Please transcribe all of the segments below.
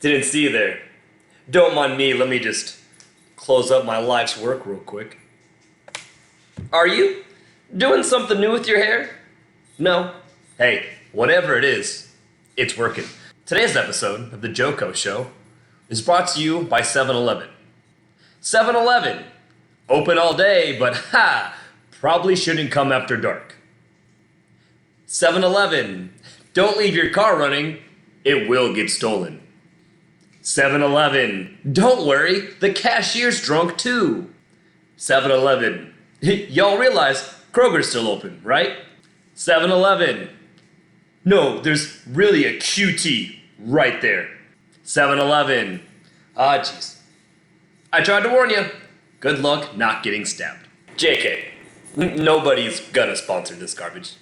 Didn't see you there. Don't mind me, let me just close up my life's work real quick. Are you doing something new with your hair? No? Hey, whatever it is, it's working. Today's episode of the Joko Show is brought to you by 7-Eleven. 7-Eleven, open all day, but probably shouldn't come after dark. 7-Eleven, don't leave your car running, it will get stolen. 7-Eleven, don't worry, the cashier's drunk too. 7-Eleven, y'all realize Kroger's still open, right? 7-Eleven, no, there's really a QT right there. 7-Eleven, jeez. I tried to warn you. Good luck not getting stabbed. JK, nobody's gonna sponsor this garbage.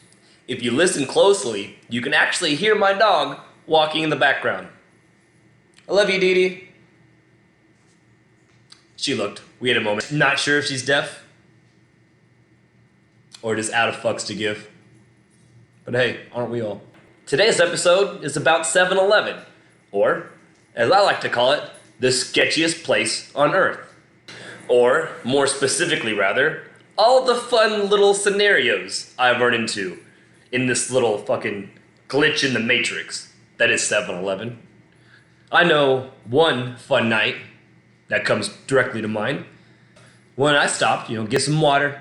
If you listen closely, you can actually hear my dog walking in the background. I love you, DeeDee. She looked. We had a moment. Not sure if she's deaf or just out of fucks to give. But hey, aren't we all? Today's episode is about 7-Eleven, or, as I like to call it, the sketchiest place on Earth. Or, more specifically rather, all the fun little scenarios I've run into in this little fucking glitch in the matrix that is 7-Eleven. I know one fun night that comes directly to mind. When I stopped, get some water,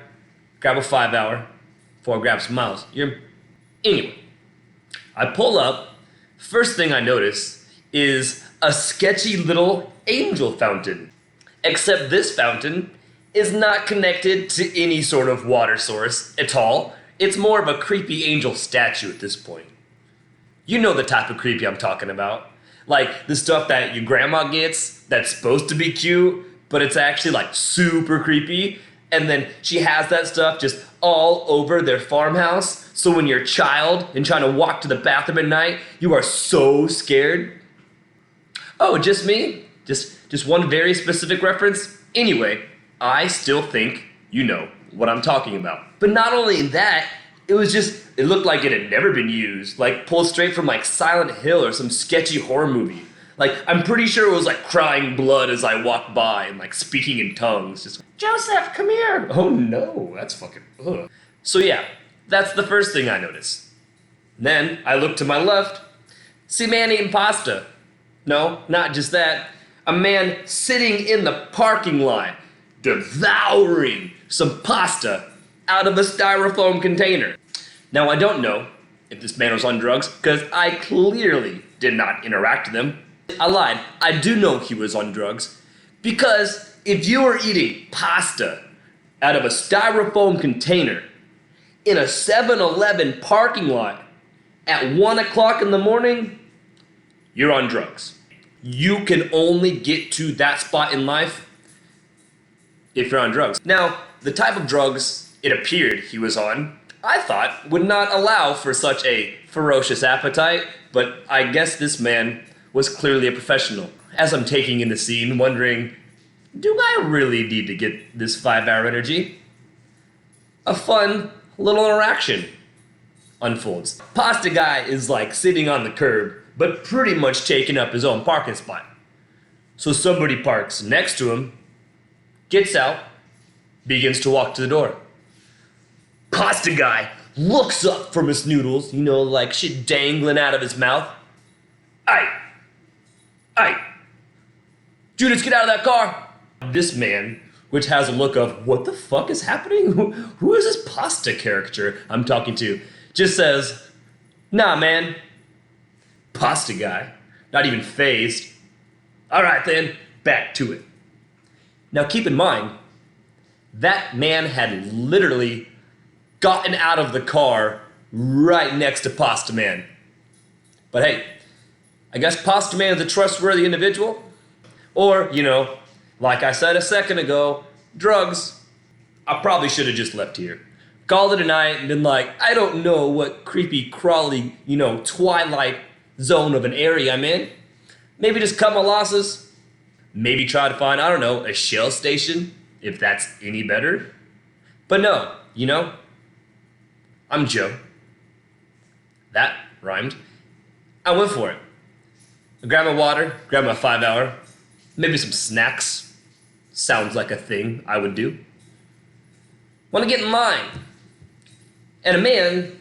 grab a 5-hour before I grab some miles. Anyway, I pull up. First thing I notice is a sketchy little angel fountain. Except this fountain is not connected to any sort of water source at all. It's more of a creepy angel statue at this point. You know the type of creepy I'm talking about. Like the stuff that your grandma gets that's supposed to be cute, but it's actually like super creepy. And then she has that stuff just all over their farmhouse. So when you're a child and trying to walk to the bathroom at night, you are so scared. Oh, just me? Just one very specific reference? Anyway, I still think you know what I'm talking about. But not only that, it looked like it had never been used, like pulled straight from like Silent Hill or some sketchy horror movie. Like, I'm pretty sure it was like crying blood as I walked by and like speaking in tongues. Just, Joseph, come here. Oh no, that's fucking, ugh. So yeah, that's the first thing I noticed. Then I look to my left, see a man eating pasta. No, not just that. A man sitting in the parking lot, devouring some pasta out of a styrofoam container. Now, I don't know if this man was on drugs, because I clearly did not interact with him. I lied. I do know he was on drugs, because if you were eating pasta out of a styrofoam container in a 7-Eleven parking lot at 1 o'clock in the morning, you're on drugs. You can only get to that spot in life if you're on drugs. Now, the type of drugs it appeared he was on, I thought would not allow for such a ferocious appetite, but I guess this man was clearly a professional. As I'm taking in the scene, wondering, do I really need to get this 5-hour energy? A fun little interaction unfolds. Pasta guy is like sitting on the curb, but pretty much taking up his own parking spot. So somebody parks next to him, gets out, begins to walk to the door. Pasta guy looks up from his noodles, like shit dangling out of his mouth. Aye, Judas, get out of that car. This man, which has a look of, what the fuck is happening? Who is this pasta character I'm talking to? Just says, nah, man. Pasta guy, not even fazed. All right then, back to it. Now keep in mind, that man had literally gotten out of the car right next to Pasta Man. But hey, I guess Pasta Man is a trustworthy individual. Or, like I said a second ago, drugs. I probably should have just left here. Called it a night and been like, I don't know what creepy, crawly, twilight zone of an area I'm in. Maybe just cut my losses. Maybe try to find, a shell station, if that's any better. But no, I'm Joe. That rhymed. I went for it. I grab my water, grab my 5-hour, maybe some snacks. Sounds like a thing I would do. Want to get in line. And a man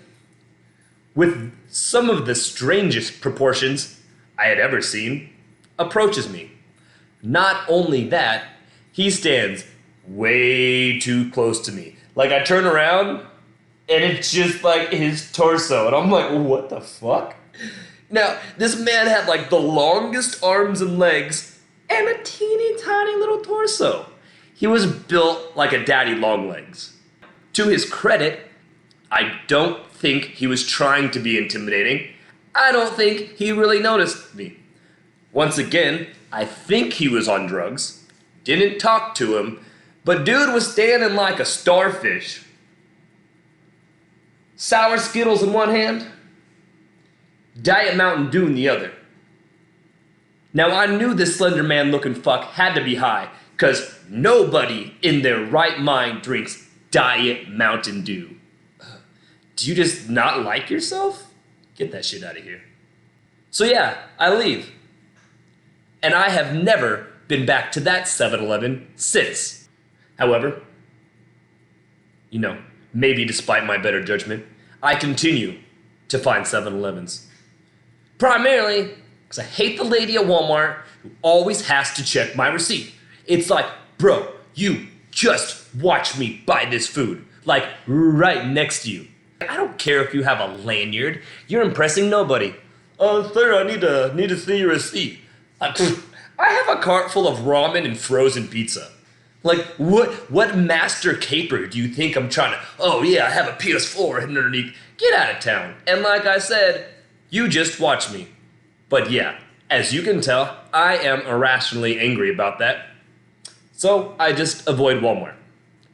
with some of the strangest proportions I had ever seen approaches me. Not only that, he stands way too close to me. Like I turn around and it's just like his torso. And I'm like, what the fuck? Now, this man had like the longest arms and legs and a teeny tiny little torso. He was built like a daddy long legs. To his credit, I don't think he was trying to be intimidating. I don't think he really noticed me. Once again, I think he was on drugs. Didn't talk to him, but dude was standing like a starfish. Sour Skittles in one hand, Diet Mountain Dew in the other. Now I knew this slender man looking fuck had to be high, cause nobody in their right mind drinks Diet Mountain Dew. Do you just not like yourself? Get that shit out of here. So yeah, I leave. And I have never been back to that 7-Eleven since. However, maybe despite my better judgment, I continue to find 7-Elevens. Primarily because I hate the lady at Walmart who always has to check my receipt. It's like, bro, you just watch me buy this food. Like, right next to you. I don't care if you have a lanyard. You're impressing nobody. Sir, I need to see your receipt. I have a cart full of ramen and frozen pizza. Like, what master caper do you think I'm trying to... Oh, yeah, I have a PS4 hidden underneath. Get out of town. And like I said, you just watch me. But yeah, as you can tell, I am irrationally angry about that. So I just avoid Walmart.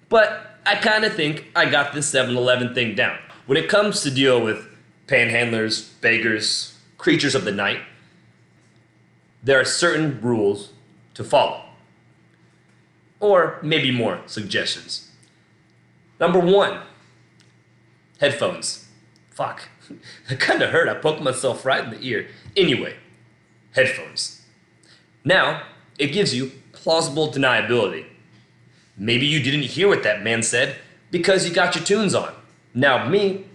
But I kind of think I got this 7-Eleven thing down. When it comes to deal with panhandlers, beggars, creatures of the night, there are certain rules to follow. Or maybe more suggestions. Number 1, headphones. Fuck, that kind of hurt. I poked myself right in the ear. Anyway, headphones. Now, it gives you plausible deniability. Maybe you didn't hear what that man said because you got your tunes on. Now me,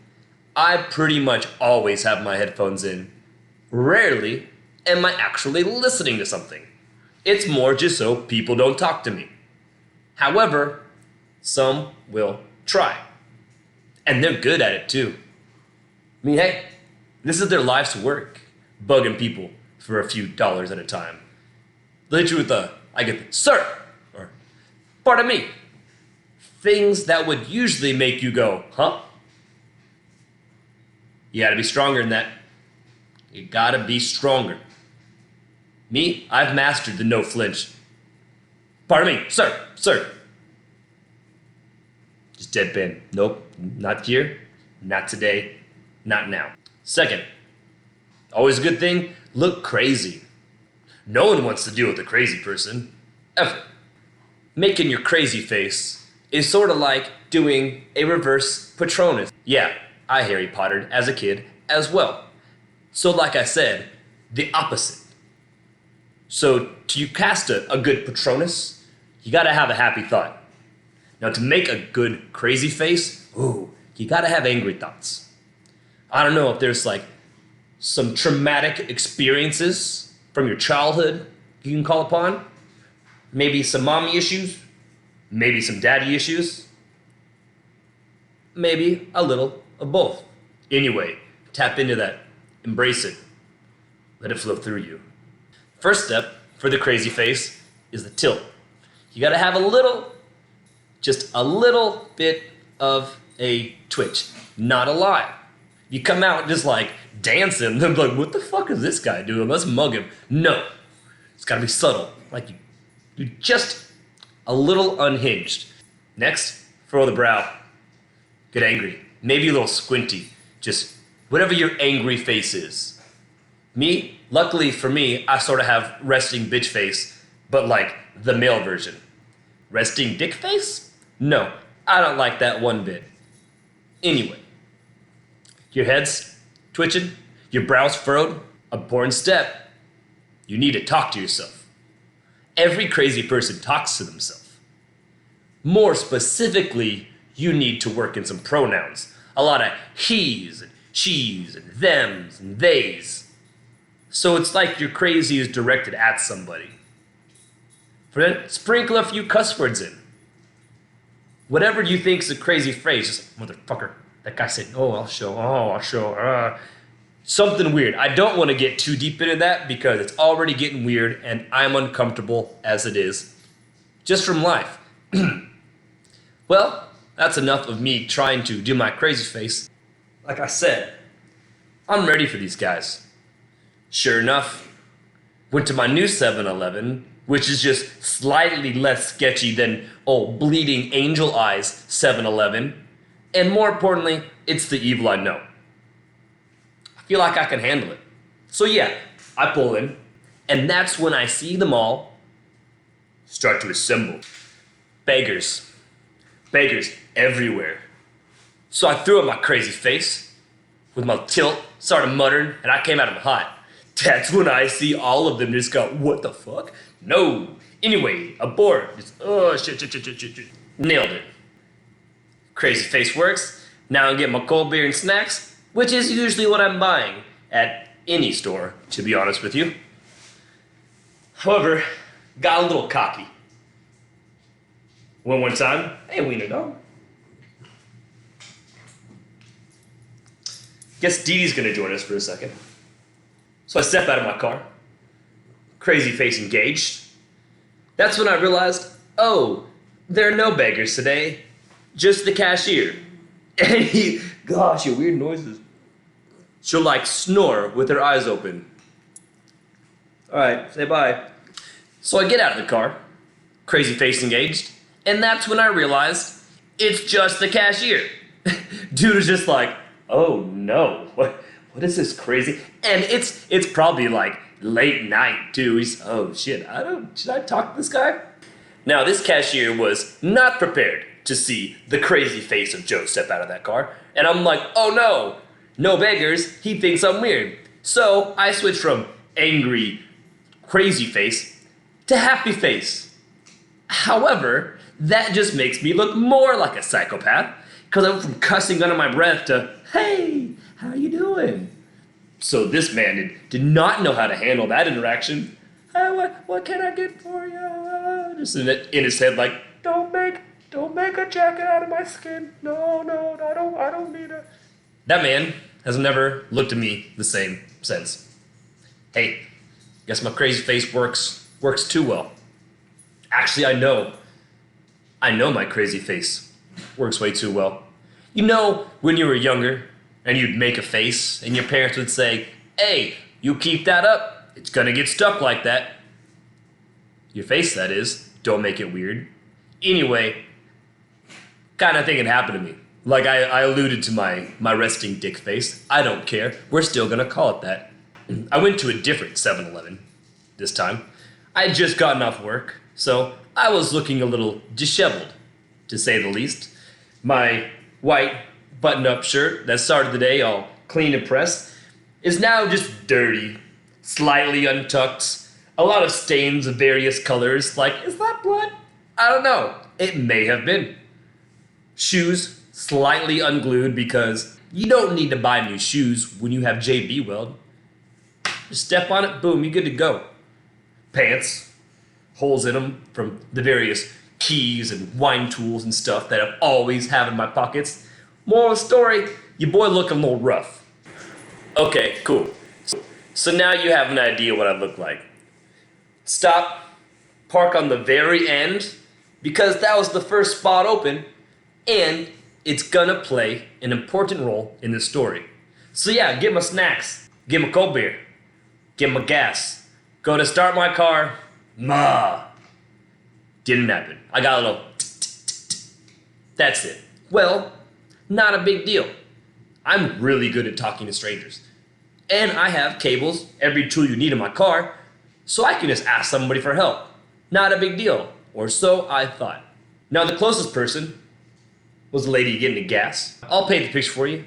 I pretty much always have my headphones in. Rarely am I actually listening to something. It's more just so people don't talk to me. However, some will try. And they're good at it too. I mean, hey, this is their life's work, bugging people for a few dollars at a time. They hit you with I get the, sir, or pardon me. Things that would usually make you go, huh? You gotta be stronger than that. You gotta be stronger. Me, I've mastered the no flinch. Pardon me, sir. Just deadpan. Nope, not here, not today, not now. Second, always a good thing, look crazy. No one wants to deal with a crazy person, ever. Making your crazy face is sort of like doing a reverse Patronus. Yeah, I Harry Pottered as a kid as well. So like I said, the opposite. So to cast a good Patronus, you gotta have a happy thought. Now to make a good crazy face, you gotta have angry thoughts. I don't know if there's like some traumatic experiences from your childhood you can call upon. Maybe some mommy issues, maybe some daddy issues, maybe a little of both. Anyway, tap into that, embrace it, let it flow through you. First step for the crazy face is the tilt. You gotta have just a little bit of a twitch, not a lot. You come out just like dancing, they're like, what the fuck is this guy doing? Let's mug him. No, it's gotta be subtle, like you're just a little unhinged. Next, furrow the brow. Get angry, maybe a little squinty, just whatever your angry face is. Me, luckily for me, I sort of have resting bitch face, but like the male version. Resting dick face? No, I don't like that one bit. Anyway, your head's twitching, your brow's furrowed, a important step. you need to talk to yourself. Every crazy person talks to themselves. More specifically, you need to work in some pronouns. A lot of he's and she's and thems and theys. So it's like your crazy is directed at somebody. Then sprinkle a few cuss words in. Whatever you think is a crazy phrase, just motherfucker. That guy said, I'll show. Something weird. I don't want to get too deep into that because it's already getting weird and I'm uncomfortable as it is. Just from life. Well, that's enough of me trying to do my crazy face. Like I said, I'm ready for these guys. Sure enough, went to my new 7-Eleven, which is just slightly less sketchy than old Bleeding Angel Eyes 7-Eleven. And more importantly, it's the evil I know. I feel like I can handle it. So yeah, I pull in, and that's when I see them all start to assemble. Beggars. Beggars everywhere. So I threw up my crazy face with my tilt, started muttering, and I came at them hot. That's when I see all of them just go, what the fuck? No. Anyway, abort. Just, shit. Nailed it. Crazy face works. Now I'm getting my cold beer and snacks, which is usually what I'm buying at any store, to be honest with you. However, got a little cocky. One time, hey wiener dog. Guess DeeDee's gonna join us for a second. So I step out of my car, crazy face engaged. That's when I realized, there are no beggars today, just the cashier. And gosh, your weird noises. She'll like snore with her eyes open. All right, say bye. So I get out of the car, crazy face engaged, and that's when I realized it's just the cashier. Dude is just like, oh no, what is this crazy? And it's probably like late night too. He's, oh shit, should I talk to this guy? Now this cashier was not prepared to see the crazy face of Joe step out of that car. And I'm like, oh no beggars, he thinks I'm weird. So I switch from angry, crazy face to happy face. However, that just makes me look more like a psychopath because I went from cussing under my breath to, hey, how you doing? So this man did not know how to handle that interaction. Hey, what can I get for you? Just in his head like, don't make a jacket out of my skin. No, I don't need it. That man has never looked at me the same since. Hey, guess my crazy face works too well. Actually, I know my crazy face works way too well. You know, when you were younger and you'd make a face and your parents would say, hey, you keep that up, it's gonna get stuck like that. Your face, that is. Don't make it weird. Anyway, kind of thing had happened to me. Like I alluded to my resting dick face. I don't care. We're still gonna call it that. I went to a different 7-Eleven this time. I had just gotten off work, so I was looking a little disheveled, to say the least. My white button-up shirt that started the day all clean and pressed is now just dirty, slightly untucked, a lot of stains of various colors. Like, is that blood? I don't know. It may have been. Shoes slightly unglued because you don't need to buy new shoes when you have JB Weld. Just step on it, boom, you're good to go. Pants, holes in them from the various keys and wine tools and stuff that I always have in my pockets. Moral of the story, your boy looking a little rough. Okay, cool. So now you have an idea what I look like. Stop, park on the very end, because that was the first spot open, and it's gonna play an important role in the story. So yeah, get my snacks, get my cold beer, get my gas, go to start my car, didn't happen. I got a little that's it. Well, not a big deal. I'm really good at talking to strangers. And I have cables, every tool you need in my car, so I can just ask somebody for help. Not a big deal, or so I thought. Now the closest person was the lady getting the gas. I'll paint the picture for you.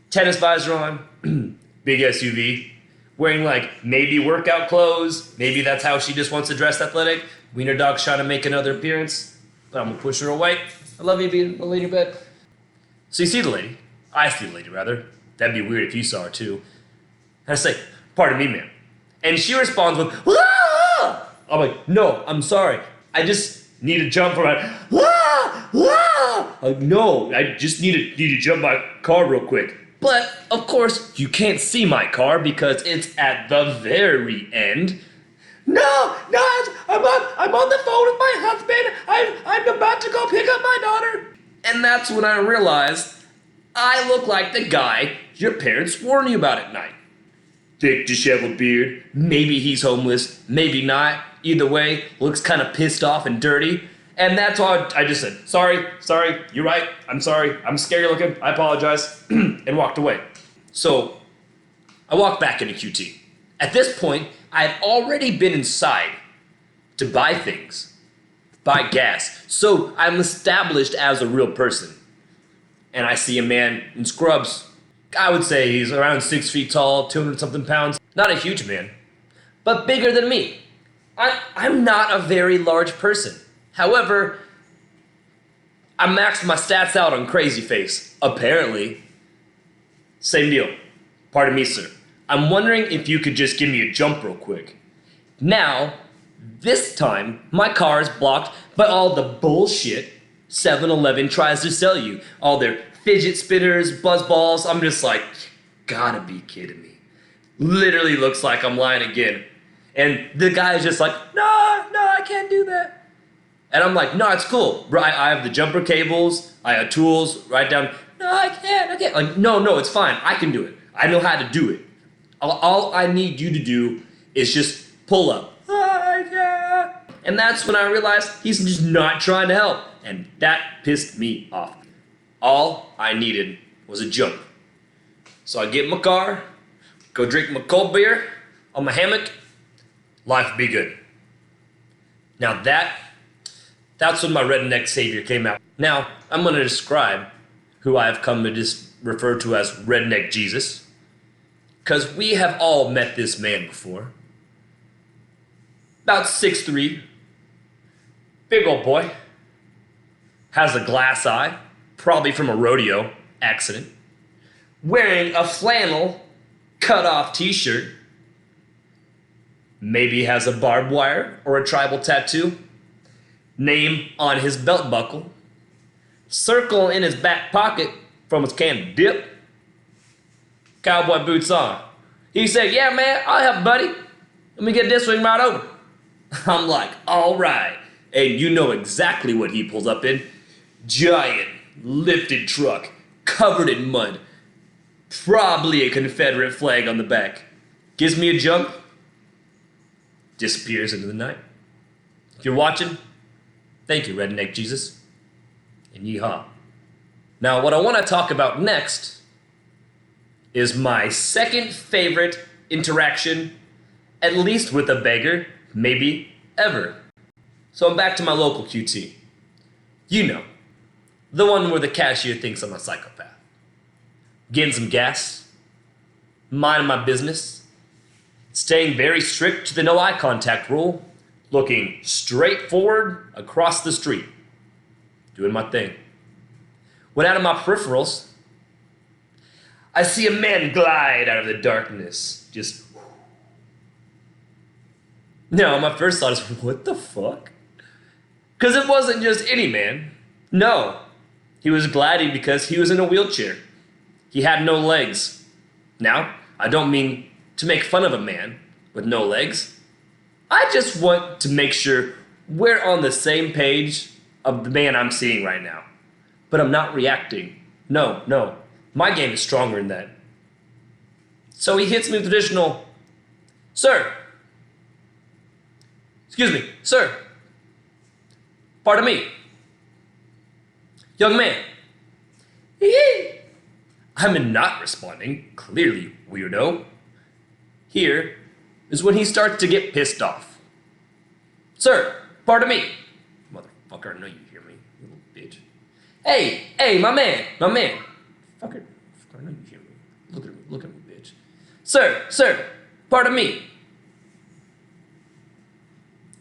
Tennis visor on, big SUV, wearing like maybe workout clothes. Maybe that's how she just wants to dress athletic. Wiener dog's trying to make another appearance, but I'm gonna push her away. I love you being laying in your bed. So you see the lady. I see the lady, rather. That'd be weird if you saw her too. And I say, pardon me, ma'am. And she responds with, "Ah!" I'm like, no, I'm sorry. I just need to jump from my, "Ah! Ah!" Like, no, I just need to jump my car real quick. But, of course, you can't see my car because it's at the very end. No, I'm on the phone with my husband. I'm about to go pick up my daughter. And that's when I realized I look like the guy your parents warn you about at night. Thick, disheveled beard. Maybe he's homeless, maybe not. Either way, looks kind of pissed off and dirty. And that's why I just said, sorry, you're right, I'm sorry, I'm scary looking, I apologize, and walked away. So, I walked back into QT. At this point, I had already been inside to buy things, buy gas. So, I'm established as a real person. And I see a man in scrubs. I would say he's around 6 feet tall, 200 something pounds. Not a huge man, but bigger than me. I'm not a very large person. However, I maxed my stats out on Crazy Face, apparently. Same deal. Pardon me, sir. I'm wondering if you could just give me a jump real quick. Now, this time, my car is blocked by all the bullshit 7-Eleven tries to sell you. All their fidget spinners, buzz balls. I'm just like, gotta be kidding me. Literally looks like I'm lying again. And the guy is just like, no, I can't do that. And I'm like, no, it's cool. I have the jumper cables, I have tools, right down. No, I can't. Like, no, it's fine. I can do it. I know how to do it. All I need you to do is just pull up. I can't. And that's when I realized he's just not trying to help. And that pissed me off. All I needed was a jump. So I get in my car, go drink my cold beer on my hammock. Life be good. Now that's when my redneck savior came out. Now, I'm going to describe who I have come to just refer to as Redneck Jesus. Because we have all met this man before. About 6'3", big old boy. Has a glass eye, probably from a rodeo accident. Wearing a flannel cut-off t-shirt. Maybe has a barbed wire or a tribal tattoo. Name on his belt buckle. Circle in his back pocket from his can of dip. Cowboy boots on. He said, yeah, man, I'll help, buddy. Let me get this swing right over. I'm like, all right. And you know exactly what he pulls up in. Giant, lifted truck, covered in mud. Probably a Confederate flag on the back. Gives me a jump. Disappears into the night. If you're watching, thank you, Redneck Jesus. And yeehaw. Now, what I want to talk about next is my second favorite interaction, at least with a beggar, maybe ever. So I'm back to my local QT. You know, the one where the cashier thinks I'm a psychopath. Getting some gas, minding my business, staying very strict to the no eye contact rule, looking straight forward across the street, doing my thing. When out of my peripherals, I see a man glide out of the darkness, just... No, my first thought is, what the fuck? Because it wasn't just any man. No, he was gliding because he was in a wheelchair. He had no legs. Now, I don't mean to make fun of a man with no legs. I just want to make sure we're on the same page of the man I'm seeing right now. But I'm not reacting. No. My game is stronger than that. So he hits me with traditional, sir. Excuse me, sir. Pardon me. Young man. I'm not responding. Clearly, weirdo. Here is when he starts to get pissed off. Sir, pardon me. Motherfucker, I know you hear me, you little bitch. Hey, my man. Fucker, I know you hear me. Look at me, bitch. Sir, Pardon me.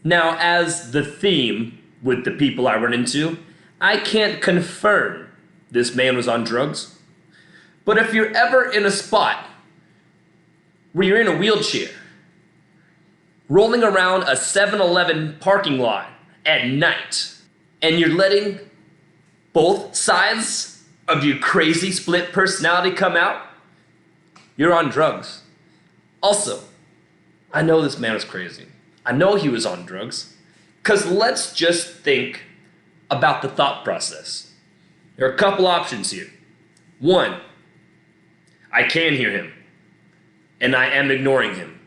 Now, as the theme with the people I run into, I can't confirm this man was on drugs. But if you're ever in a spot where you're in a wheelchair, rolling around a 7-Eleven parking lot at night, and you're letting both sides of your crazy split personality come out, you're on drugs. Also, I know this man was crazy. I know he was on drugs. Because let's just think about the thought process. There are a couple options here. One, I can hear him, and I am ignoring him.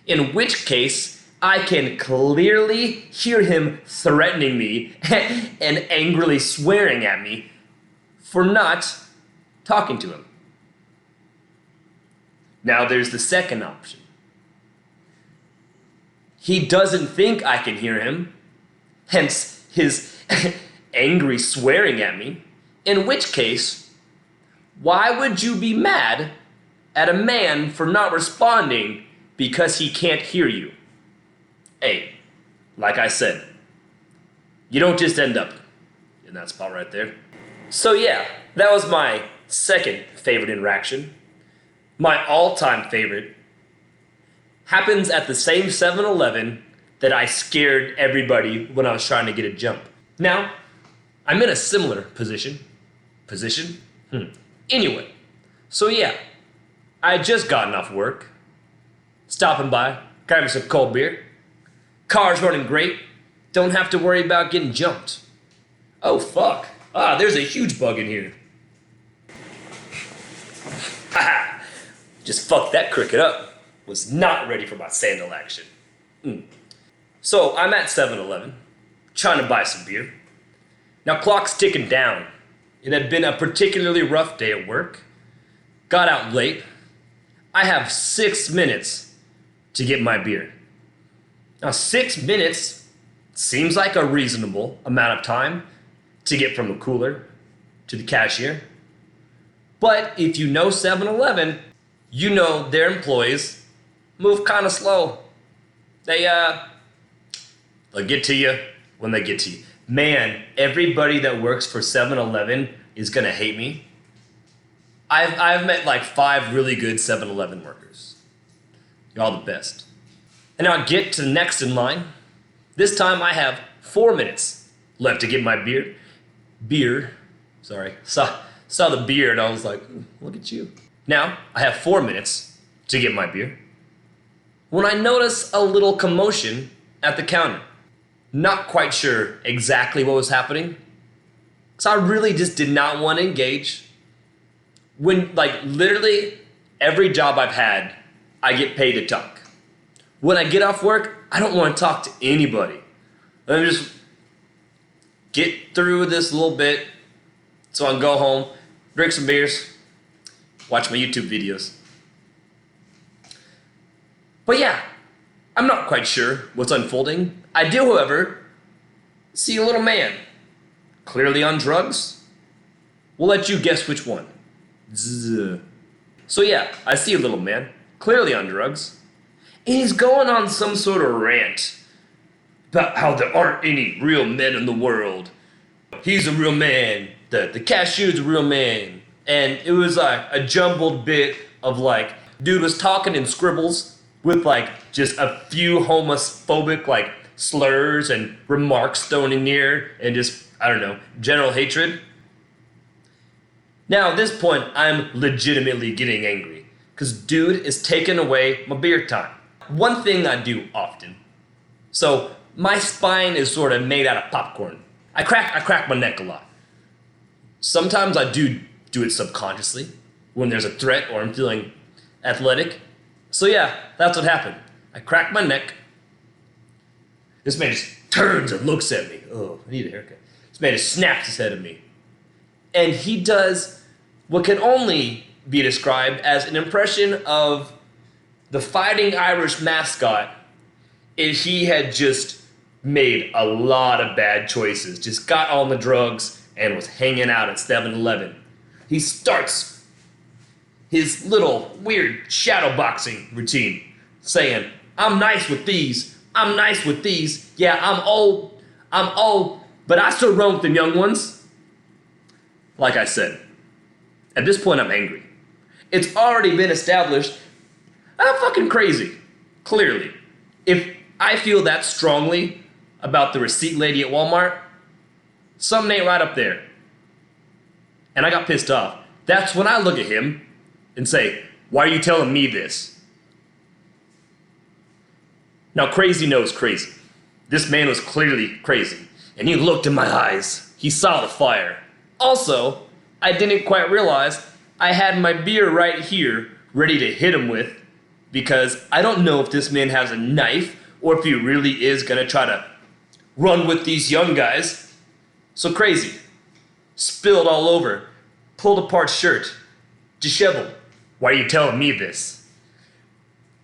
In which case, I can clearly hear him threatening me and angrily swearing at me for not talking to him. Now there's the second option. He doesn't think I can hear him, hence his angry swearing at me, in which case, why would you be mad at a man for not responding because he can't hear you? Hey, like I said, you don't just end up in that spot right there. So yeah, that was my second favorite interaction. My all-time favorite happens at the same 7-Eleven that I scared everybody when I was trying to get a jump. Now, I'm in a similar position. Anyway, so yeah, I had just gotten off work, stopping by, grabbing some cold beer. Car's running great, don't have to worry about getting jumped. Oh fuck, there's a huge bug in here. Haha, just fucked that cricket up. Was not ready for my sandal action. So I'm at 7-Eleven, trying to buy some beer. Now clock's ticking down. It had been a particularly rough day at work. Got out late. I have 6 minutes to get my beer. Now 6 minutes seems like a reasonable amount of time to get from the cooler to the cashier. But if you know 7-Eleven, you know their employees move kind of slow. They'll get to you when they get to you. Man, everybody that works for 7-Eleven is gonna hate me. I've met like 5 really good 7-Eleven workers. You're all the best. And now I get to the next in line. This time I have 4 minutes left to get my beer. Sorry, saw the beer and I was like, look at you. Now I have 4 minutes to get my beer when I notice a little commotion at the counter. Not quite sure exactly what was happening, because I really just did not want to engage. When, like, literally every job I've had, I get paid to talk. When I get off work, I don't want to talk to anybody. Let me just get through this little bit so I can go home, drink some beers, watch my YouTube videos. But yeah, I'm not quite sure what's unfolding. I do, however, see a little man, clearly on drugs. We'll let you guess which one. Zzz. So yeah, I see a little man, clearly on drugs, and he's going on some sort of rant about how there aren't any real men in the world. He's a real man, the cashier's a real man. And it was like a jumbled bit of like, dude was talking in scribbles with like just a few homophobic like slurs and remarks thrown in near and just, I don't know, general hatred. Now at this point, I'm legitimately getting angry because dude is taking away my beer time. One thing I do often. So my spine is sort of made out of popcorn. I crack my neck a lot. Sometimes I do it subconsciously when there's a threat or I'm feeling athletic. So yeah, that's what happened. I cracked my neck. This man just turns and looks at me. Oh, I need a haircut. This man just snaps his head at me. And he does what can only be described as an impression of the Fighting Irish mascot if he had just made a lot of bad choices, just got on the drugs and was hanging out at 7-Eleven. He starts his little weird shadow boxing routine saying, I'm nice with these. I'm nice with these. Yeah, I'm old, but I still run with them young ones. Like I said, at this point I'm angry. It's already been established. I'm fucking crazy, clearly. If I feel that strongly about the receipt lady at Walmart, something ain't right up there. And I got pissed off. That's when I look at him and say, why are you telling me this? Now, crazy knows crazy. This man was clearly crazy. And he looked in my eyes. He saw the fire. Also, I didn't quite realize I had my beer right here ready to hit him with, because I don't know if this man has a knife or if he really is gonna try to run with these young guys. So crazy. Spilled all over. Pulled apart shirt. Disheveled. Why are you telling me this?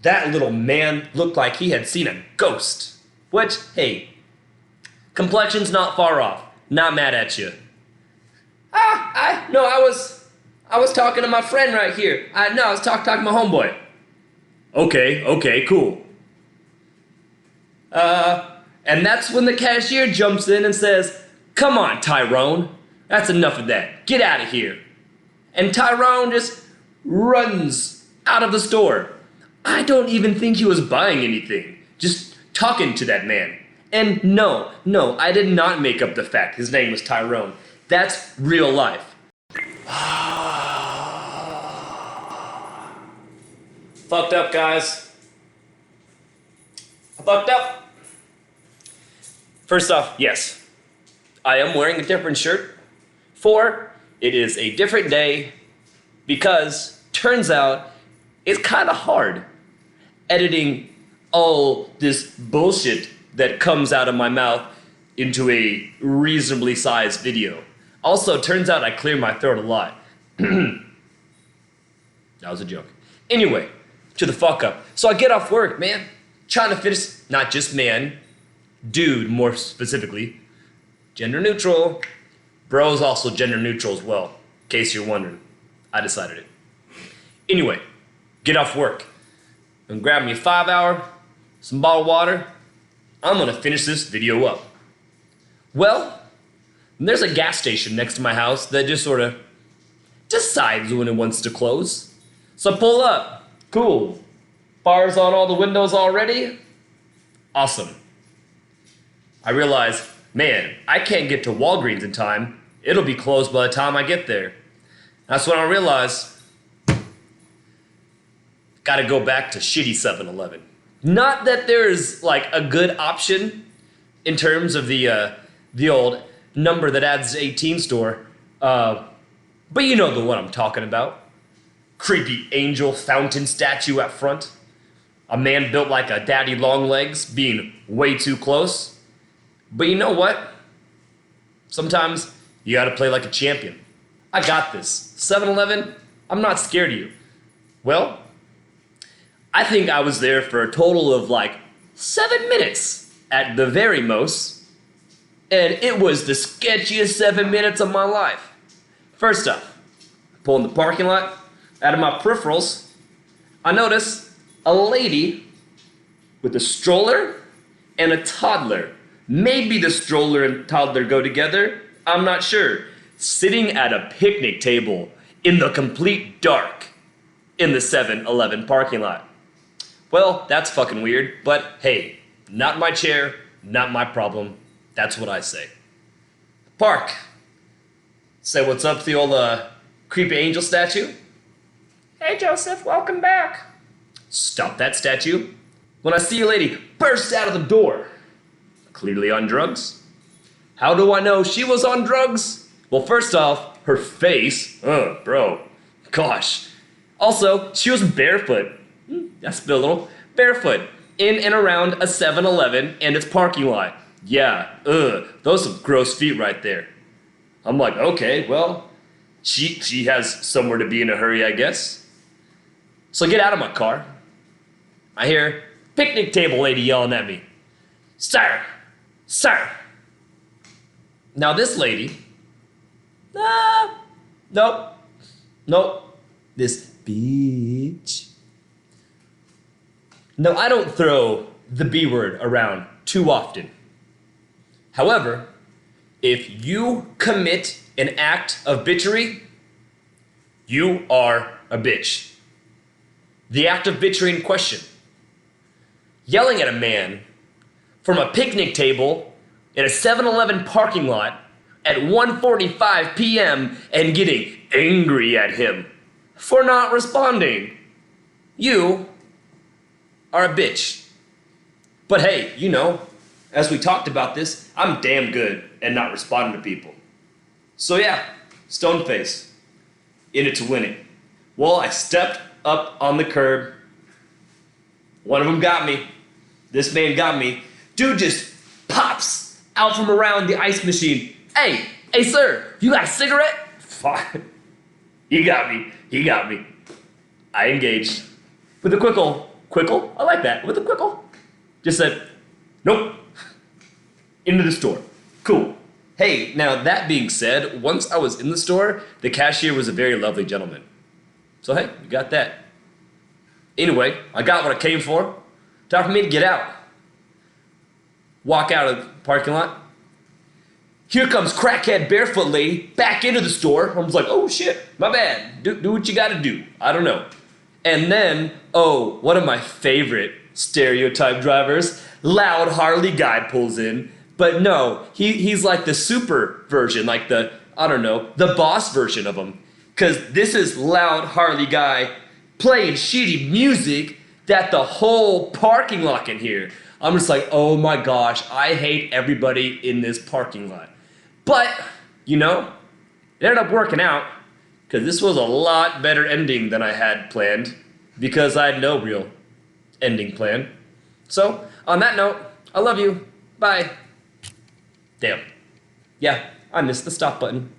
That little man looked like he had seen a ghost. Which, hey, complexion's not far off. Not mad at you. I was talking to my friend right here. I was talking to my homeboy. Okay, cool. And that's when the cashier jumps in and says, come on, Tyrone. That's enough of that. Get out of here. And Tyrone just runs out of the store. I don't even think he was buying anything. Just talking to that man. And no, I did not make up the fact his name was Tyrone. That's real life. Fucked up, guys. I fucked up. First off, yes, I am wearing a different shirt. 4, it is a different day, because turns out it's kind of hard editing all this bullshit that comes out of my mouth into a reasonably sized video. Also, turns out I clear my throat a lot. That was a joke. Anyway, to the fuck up. So I get off work, man, trying to finish, not just man, dude more specifically, gender neutral. Bro's also gender neutral as well, in case you're wondering. I decided it. Anyway, get off work and grab me a 5-hour, some bottled water. I'm gonna finish this video up. Well, there's a gas station next to my house that just sort of decides when it wants to close. So I pull up. Cool. Bars on all the windows already. Awesome. I realize, man, I can't get to Walgreens in time. It'll be closed by the time I get there. That's when I realize, gotta go back to shitty 7-Eleven. Not that there's like a good option in terms of the old number that adds 18 store, but you know the one I'm talking about. Creepy angel fountain statue at front. A man built like a daddy long legs being way too close. But you know what? Sometimes you gotta play like a champion. I got this. 7-Eleven, I'm not scared of you. Well, I think I was there for a total of like 7 minutes at the very most. And it was the sketchiest 7 minutes of my life. First up, pull in the parking lot. Out of my peripherals, I notice a lady with a stroller and a toddler. Maybe the stroller and toddler go together, I'm not sure. Sitting at a picnic table in the complete dark in the 7-Eleven parking lot. Well, that's fucking weird, but hey, not my chair, not my problem. That's what I say. Park. Say what's up to the old creepy angel statue. Hey Joseph, welcome back. Stop that statue. When I see a lady burst out of the door, clearly on drugs. How do I know she was on drugs? Well, first off, her face, bro, gosh. Also, she was barefoot. I spilled a little. Barefoot in and around a 7-Eleven and its parking lot. Yeah, those are gross feet right there. I'm like, okay, well, she has somewhere to be in a hurry, I guess. So I get out of my car. I hear picnic table lady yelling at me. Sir. Now this lady, nope. This bitch. Now, I don't throw the B word around too often. However, if you commit an act of bitchery, you are a bitch. The act of bitchery in question: yelling at a man from a picnic table in a 7-Eleven parking lot at 1:45 p.m. and getting angry at him for not responding. You are a bitch. But hey, you know, as we talked about this, I'm damn good at not responding to people. So yeah, stone face. In it to win it. Well, I stepped up on the curb. One of them got me. This man got me. Dude just pops out from around the ice machine. Hey, sir, you got a cigarette? Fuck. He got me. He got me. I engaged. With a quickle? I like that. With a quickle. Just said, nope. Into the store. Cool. Hey, now that being said, once I was in the store, the cashier was a very lovely gentleman. So hey, you got that. Anyway, I got what I came for. Time for me to get out. Walk out of the parking lot. Here comes crackhead barefoot lady back into the store. I was like, oh shit, my bad. Do what you gotta do. I don't know. And then, one of my favorite stereotype drivers, loud Harley guy pulls in. But no, he's like the super version, like the boss version of him. Because this is loud Harley guy playing shitty music that the whole parking lot can hear. I'm just like, oh my gosh, I hate everybody in this parking lot. But, you know, it ended up working out because this was a lot better ending than I had planned because I had no real ending plan. So, on that note, I love you. Bye. Damn. Yeah, I missed the stop button.